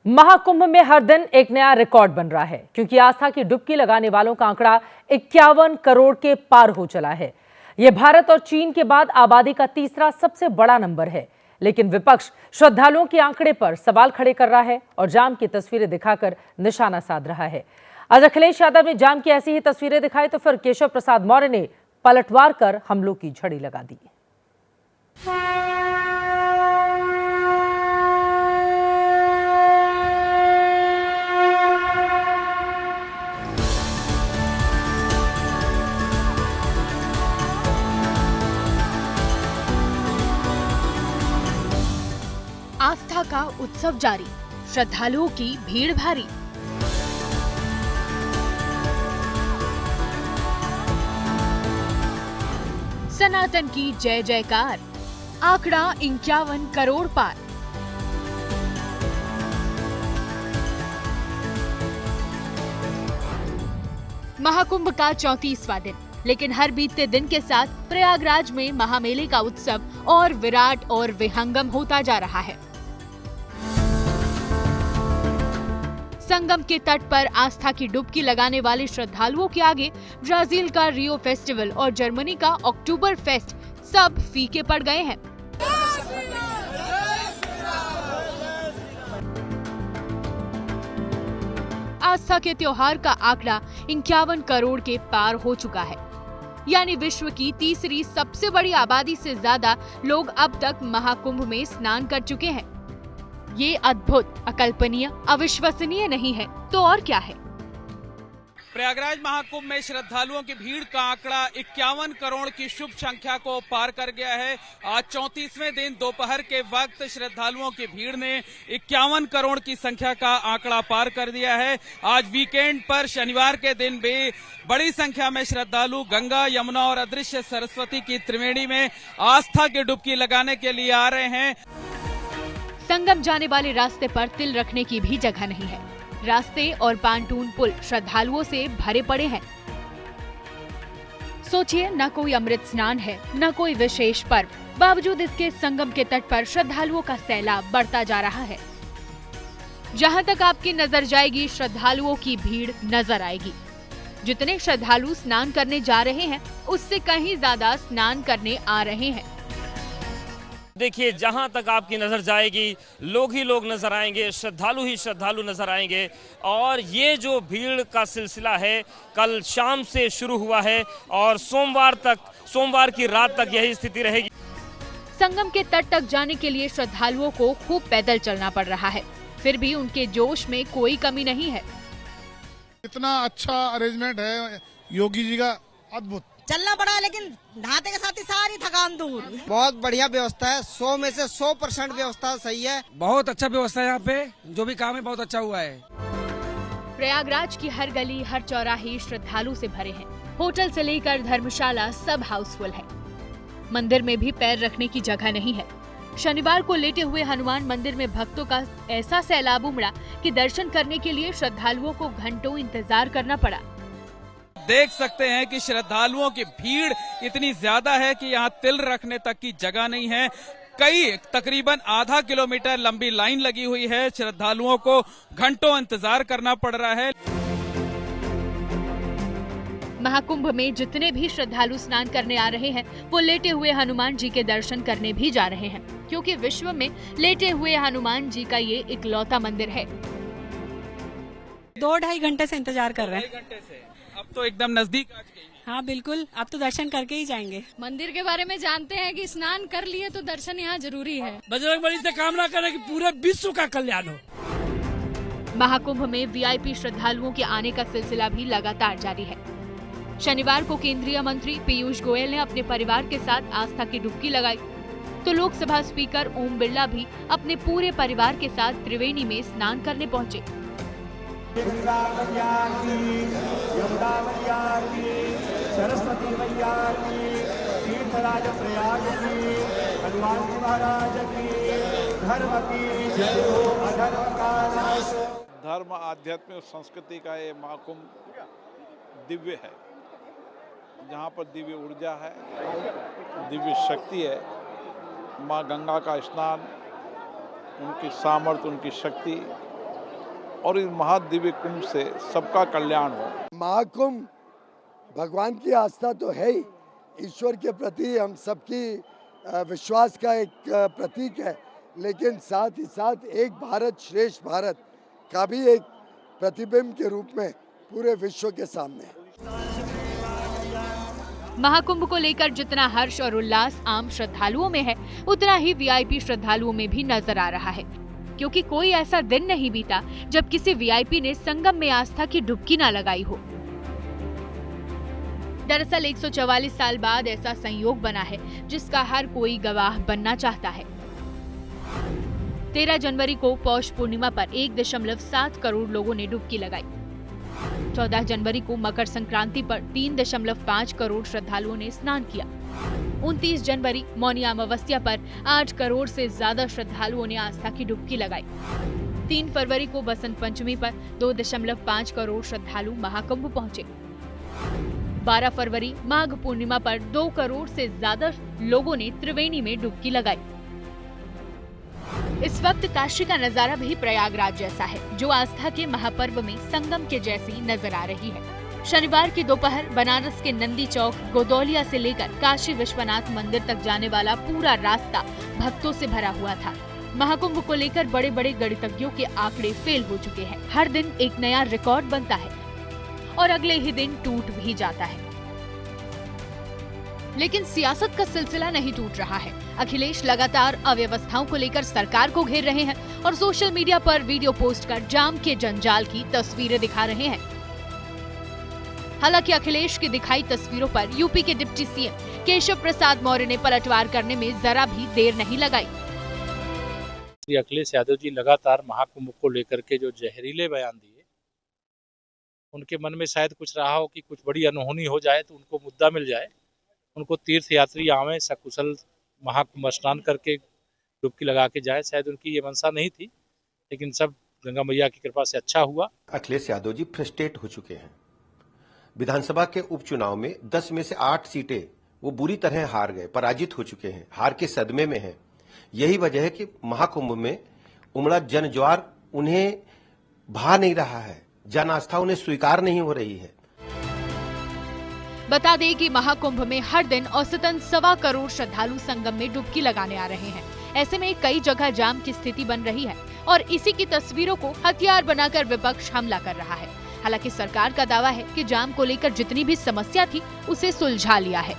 महाकुंभ में हर दिन एक नया रिकॉर्ड बन रहा है, क्योंकि आस्था की डुबकी लगाने वालों का आंकड़ा 51 करोड़ के पार हो चला है। यह भारत और चीन के बाद आबादी का तीसरा सबसे बड़ा नंबर है। लेकिन विपक्ष श्रद्धालुओं के आंकड़े पर सवाल खड़े कर रहा है और जाम की तस्वीरें दिखाकर निशाना साध रहा है। आज अखिलेश यादव ने जाम की ऐसी ही तस्वीरें दिखाई तो फिर केशव प्रसाद मौर्य ने पलटवार कर हमलों की झड़ी लगा दी। आस्था का उत्सव जारी, श्रद्धालुओं की भीड़ भारी। सनातन की जय जयकार, आंकड़ा 51 करोड़ पार। महाकुंभ का 34वां दिन, लेकिन हर बीतते दिन के साथ प्रयागराज में महामेले का उत्सव और विराट और विहंगम होता जा रहा है। संगम के तट पर आस्था की डुबकी लगाने वाले श्रद्धालुओं के आगे ब्राजील का रियो फेस्टिवल और जर्मनी का अक्टूबर फेस्ट सब फीके पड़ गए हैं। आस्था के त्योहार का आंकड़ा 51 करोड़ के पार हो चुका है, यानी विश्व की तीसरी सबसे बड़ी आबादी से ज्यादा लोग अब तक महाकुंभ में स्नान कर चुके हैं। ये अद्भुत, अकल्पनीय, अविश्वसनीय नहीं है तो और क्या है। प्रयागराज महाकुंभ में श्रद्धालुओं की भीड़ का आंकड़ा 51 करोड़ की शुभ संख्या को पार कर गया है। आज 34वें दिन दोपहर के वक्त श्रद्धालुओं की भीड़ ने 51 करोड़ की संख्या का आंकड़ा पार कर दिया है। आज वीकेंड पर शनिवार के दिन भी बड़ी संख्या में श्रद्धालु गंगा, यमुना और अदृश्य सरस्वती की त्रिवेणी में आस्था की डुबकी लगाने के लिए आ रहे हैं। संगम जाने वाले रास्ते पर तिल रखने की भी जगह नहीं है। रास्ते और पांटून पुल श्रद्धालुओं से भरे पड़े हैं। सोचिए, न कोई अमृत स्नान है, न कोई विशेष पर्व, बावजूद इसके संगम के तट पर श्रद्धालुओं का सैलाब बढ़ता जा रहा है। जहां तक आपकी नजर जाएगी, श्रद्धालुओं की भीड़ नजर आएगी। जितने श्रद्धालु स्नान करने जा रहे हैं, उससे कहीं ज्यादा स्नान करने आ रहे हैं। देखिए, जहां तक आपकी नजर जाएगी लोग ही लोग नजर आएंगे, श्रद्धालु ही श्रद्धालु नजर आएंगे। और ये जो भीड़ का सिलसिला है कल शाम से शुरू हुआ है और सोमवार की रात तक यही स्थिति रहेगी। संगम के तट तक जाने के लिए श्रद्धालुओं को खूब पैदल चलना पड़ रहा है, फिर भी उनके जोश में कोई कमी नहीं है। इतना अच्छा अरेंजमेंट है योगी जी का, अद्भुत। चलना पड़ा, लेकिन नहाते के साथ ही सारी थकान दूर। बहुत बढ़िया व्यवस्था है, 100 में से 100% व्यवस्था सही है। बहुत अच्छा व्यवस्था है यहाँ पे, जो भी काम है बहुत अच्छा हुआ है। प्रयागराज की हर गली, हर चौराहे श्रद्धालु से भरे हैं। होटल से लेकर धर्मशाला सब हाउसफुल है। मंदिर में भी पैर रखने की जगह नहीं है। शनिवार को लेटे हुए हनुमान मंदिर में भक्तों का ऐसा सैलाब उमड़ा कि दर्शन करने के लिए श्रद्धालुओं को घंटों इंतजार करना पड़ा। देख सकते हैं कि श्रद्धालुओं की भीड़ इतनी ज्यादा है कि यहाँ तिल रखने तक की जगह नहीं है। तकरीबन आधा किलोमीटर लंबी लाइन लगी हुई है। श्रद्धालुओं को घंटों इंतजार करना पड़ रहा है। महाकुंभ में जितने भी श्रद्धालु स्नान करने आ रहे हैं, वो लेटे हुए हनुमान जी के दर्शन करने भी जा रहे हैं, क्योंकि विश्व में लेटे हुए हनुमान जी का ये इकलौता मंदिर है। 2-2.5 घंटे से इंतजार कर रहे हैं। 2.5 घंटे से अब तो एकदम नजदीक आ गई। हाँ बिल्कुल, अब तो दर्शन करके ही जाएंगे। मंदिर के बारे में जानते हैं कि स्नान कर लिए तो दर्शन यहाँ जरूरी है। बजरंगबली से कामना करें कि पूरे विश्व का कल्याण हो। महाकुंभ में वीआईपी श्रद्धालुओं के आने का सिलसिला भी लगातार जारी है। शनिवार को केंद्रीय मंत्री पीयूष गोयल ने अपने परिवार के साथ आस्था की डुबकी लगाई, तो लोकसभा स्पीकर ओम बिरला भी अपने पूरे परिवार के साथ त्रिवेणी में स्नान करने पहुंचे। सरस्वती मैया की, तीर्थराज प्रयाग की, हनुमान जी महाराज की, धर्म की जय हो, अधर्म का नाश। धर्म, आध्यात्मिक संस्कृति का ये महाकुंभ दिव्य है, जहाँ पर दिव्य ऊर्जा है, दिव्य शक्ति है। माँ गंगा का स्नान, उनकी सामर्थ्य, उनकी शक्ति और इस महादिव्य कुंभ से सबका कल्याण हो। महाकुंभ भगवान की आस्था तो है ही, ईश्वर के प्रति हम सबकी विश्वास का एक प्रतीक है, लेकिन साथ ही साथ एक भारत श्रेष्ठ भारत का भी एक प्रतिबिंब के रूप में पूरे विश्व के सामने है। महाकुंभ को लेकर जितना हर्ष और उल्लास आम श्रद्धालुओं में है, उतना ही वीआईपी श्रद्धालुओं में भी नजर आ रहा है, क्योंकि कोई ऐसा दिन नहीं बीता जब किसी वीआईपी ने संगम में आस्था की डुबकी न लगाई हो। दरअसल 144 साल बाद ऐसा संयोग बना है जिसका हर कोई गवाह बनना चाहता है। 13 जनवरी को पौष पूर्णिमा पर 1.7 करोड़ लोगों ने डुबकी लगाई। 14 जनवरी को मकर संक्रांति पर 3.5 करोड़ श्रद्धालुओं ने स्नान किया। 29 जनवरी मौनी अमावस्या पर 8 करोड़ से ज्यादा श्रद्धालुओं ने आस्था की डुबकी लगाई। 3 फरवरी को बसंत पंचमी पर 2.5 करोड़ श्रद्धालु महाकुंभ पहुंचे। 12 फरवरी माघ पूर्णिमा पर 2 करोड़ से ज्यादा लोगों ने त्रिवेणी में डुबकी लगाई। इस वक्त काशी का नजारा भी प्रयागराज जैसा है, जो आस्था के महापर्व में संगम के जैसी नजर आ रही है। शनिवार की दोपहर बनारस के नंदी चौक गोदौलिया से लेकर काशी विश्वनाथ मंदिर तक जाने वाला पूरा रास्ता भक्तों से भरा हुआ था। महाकुंभ को लेकर बड़े बड़े गणितज्ञों के आंकड़े फेल हो चुके हैं। हर दिन एक नया रिकॉर्ड बनता है और अगले ही दिन टूट भी जाता है। लेकिन सियासत का सिलसिला नहीं टूट रहा है। अखिलेश लगातार अव्यवस्थाओं को लेकर सरकार को घेर रहे हैं और सोशल मीडिया पर वीडियो पोस्ट कर जाम के जंजाल की तस्वीरें दिखा रहे हैं। हालांकि अखिलेश की दिखाई तस्वीरों पर यूपी के डिप्टी सीएम केशव प्रसाद मौर्य ने पलटवार करने में जरा भी देर नहीं लगाई। अखिलेश यादव जी लगातार महाकुंभ को लेकर के जो जहरीले बयान दिए, उनके मन में शायद कुछ रहा हो कि कुछ बड़ी अनहोनी हो जाए तो उनको मुद्दा मिल जाए, उनको तीर्थ यात्री आवे सकुशल महाकुंभ स्नान करके डुबकी लगा के जाए। शायद उनकी ये मंशा नहीं थी, लेकिन सब गंगा मैया की कृपा से अच्छा हुआ। अखिलेश यादव जी फ्रस्ट्रेट हो चुके हैं। विधानसभा के उपचुनाव में 10 में से 8 सीटें वो बुरी तरह हार गए, पराजित हो चुके हैं, हार के सदमे में हैं। यही वजह है कि महाकुंभ में उमड़ा जनज्वार उन्हें भा नहीं रहा है, जन आस्था उन्हें स्वीकार नहीं हो रही है। बता दें कि महाकुंभ में हर दिन औसतन 1.25 करोड़ श्रद्धालु संगम में डुबकी लगाने आ रहे हैं। ऐसे में कई जगह जाम की स्थिति बन रही है और इसी की तस्वीरों को हथियार बनाकर विपक्ष हमला कर रहा है। हालांकि सरकार का दावा है कि जाम को लेकर जितनी भी समस्या थी उसे सुलझा लिया है।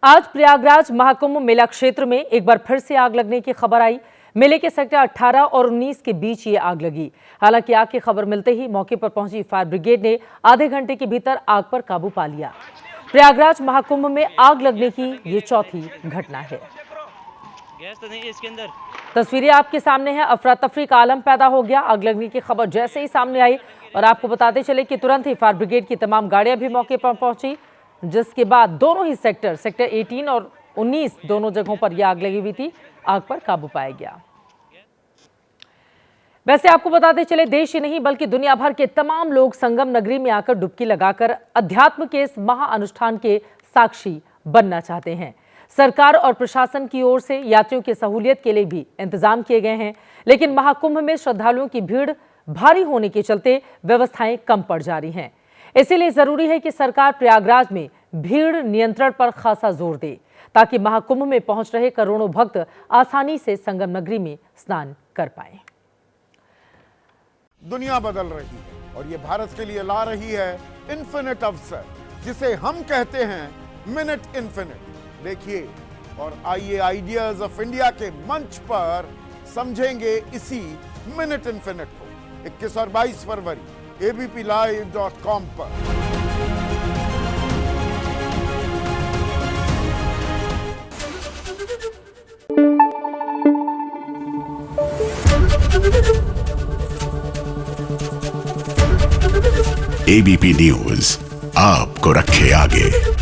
आज प्रयागराज महाकुंभ मेला क्षेत्र में एक बार फिर से आग लगने की खबर आई। मेले के सेक्टर 18 और 19 के बीच ये आग लगी। हालांकि आग की खबर मिलते ही मौके पर पहुंची फायर ब्रिगेड ने आधे घंटे के भीतर आग पर काबू पा लिया। प्रयागराज महाकुंभ में आग लगने की ये चौथी घटना है। गैस तो नहीं है इसके अंदर। तस्वीरें आपके सामने हैं। अफरा तफरी का आलम पैदा हो गया। आग लगने की खबर जैसे ही सामने आई और आपको बताते चले कि तुरंत ही फायर ब्रिगेड की तमाम गाड़ियां भी मौके पर पहुंची, जिसके बाद दोनों ही सेक्टर 18 और 19 दोनों जगहों पर यह आग लगी हुई थी। आग पर काबू पाया गया। वैसे आपको बताते चले, देश ही नहीं बल्कि दुनिया भर के तमाम लोग संगम नगरी में आकर डुबकी लगाकर अध्यात्म के इस महाअनुष्ठान के साक्षी बनना चाहते हैं। सरकार और प्रशासन की ओर से यात्रियों की सहूलियत के लिए भी इंतजाम किए गए हैं, लेकिन महाकुंभ में श्रद्धालुओं की भीड़ भारी होने के चलते व्यवस्थाएं कम पड़ जा रही हैं। इसीलिए जरूरी है कि सरकार प्रयागराज में भीड़ नियंत्रण पर खासा जोर दे, ताकि महाकुंभ में पहुंच रहे करोड़ों भक्त आसानी से संगम नगरी में स्नान कर पाएं। दुनिया बदल रही है और ये भारत के लिए ला रही है इन्फिनिट अवसर, जिसे हम कहते हैं मिनट इन्फिनिट। देखिए और आइए आइडियाज ऑफ इंडिया के मंच पर समझेंगे इसी मिनट इन्फिनिट को 21 और 22 फरवरी abplive.com पर। एबीपी न्यूज आपको रखे आगे।